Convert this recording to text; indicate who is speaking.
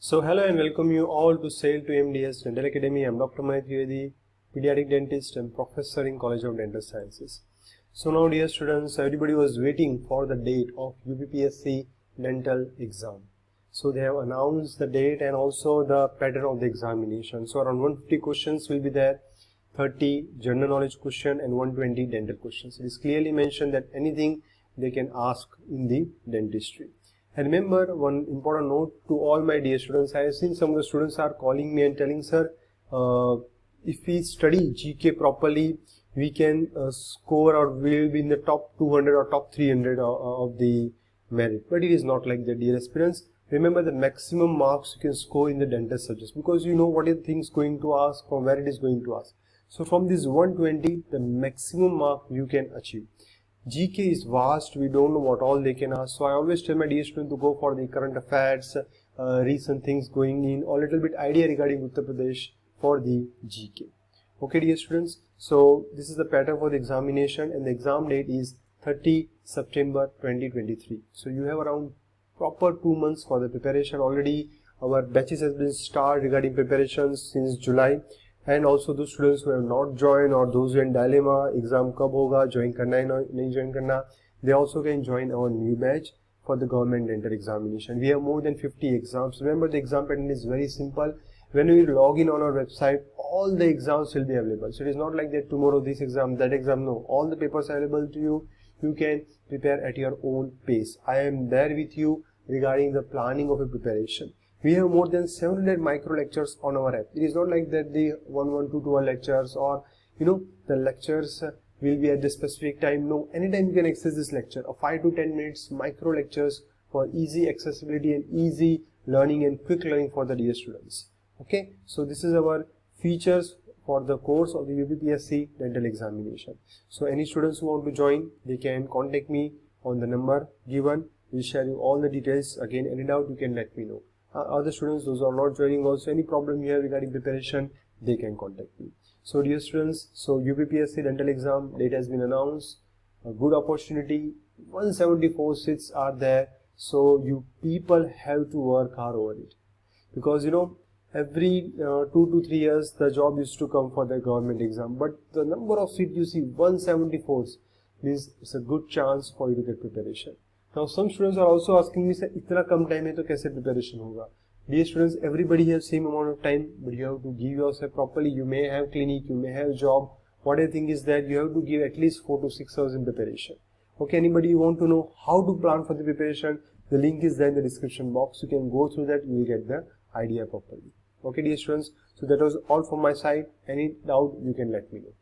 Speaker 1: So hello and welcome you all to Sail to MDS Dental Academy. I'm Dr. Mahit Trivedi, pediatric dentist and professor in College of Dental Sciences. So now dear students, everybody was waiting for the date of UPPSC dental exam. So they have announced the date and also the pattern of the examination. So around 150 questions will be there, 30 general knowledge question and 120 dental questions. It is clearly mentioned that anything they can ask in the dentistry. And remember one important note to all my dear students. I have seen some of the students are calling me and telling, sir, if we study GK properly, we can score or we will be in the top 200 or top 300 of the merit. But it is not like that, dear aspirants. Remember the maximum marks you can score in the dental subjects, because you know what is things going to ask or where it is going to ask. So from this 120, the maximum mark you can achieve. GK is vast, we don't know what all they can ask. So I always tell my dear students to go for the current affairs, recent things going in, or little bit idea regarding Uttar Pradesh for the GK. Okay dear students, so this is the pattern for the examination and the exam date is 30 September 2023. So you have around proper 2 months for the preparation. Already our batches has been started regarding preparations since July. And also those students who have not joined or those who are in dilemma, exam kab hoga, join karna hai nahi join karna, they also can join our new batch for the government dental examination. We have more than 50 exams. Remember, the exam pattern is very simple. When we log in on our website, all the exams will be available. So it is not like that tomorrow this exam, that exam. No, all the papers are available to you. You can prepare at your own pace. I am there with you regarding the planning of a preparation. We have more than 700 micro lectures on our app. It is not like that the 1, 2 lectures or the lectures will be at the specific time. No, anytime you can access this lecture. A 5 to 10 minutes micro lectures for easy accessibility and easy learning and quick learning for the dear students. Okay, so this is our features for the course of the UPPSC dental examination. So any students who want to join, they can contact me on the number given. We'll share you all the details. Again, any doubt you can let me know. Other students, those who are not joining, also any problem you have regarding preparation, they can contact me. So dear students, so UPPSC dental exam date has been announced. A good opportunity, 174 seats are there, so you people have to work hard over it, because every 2 to 3 years the job used to come for the government exam, but the number of seats you see, 174, means it's a good chance for you to get preparation. Now some students are also asking me, sir, itna kam time hai to kaise preparation hoga? Dear students, everybody has same amount of time, but you have to give yourself properly. You may have clinic, you may have job. What I think is that you have to give at least 4 to 6 hours in preparation. Okay, anybody you want to know how to plan for the preparation, the link is there in the description box. You can go through that, you will get the idea properly. Okay dear students, so that was all from my side. Any doubt you can let me know.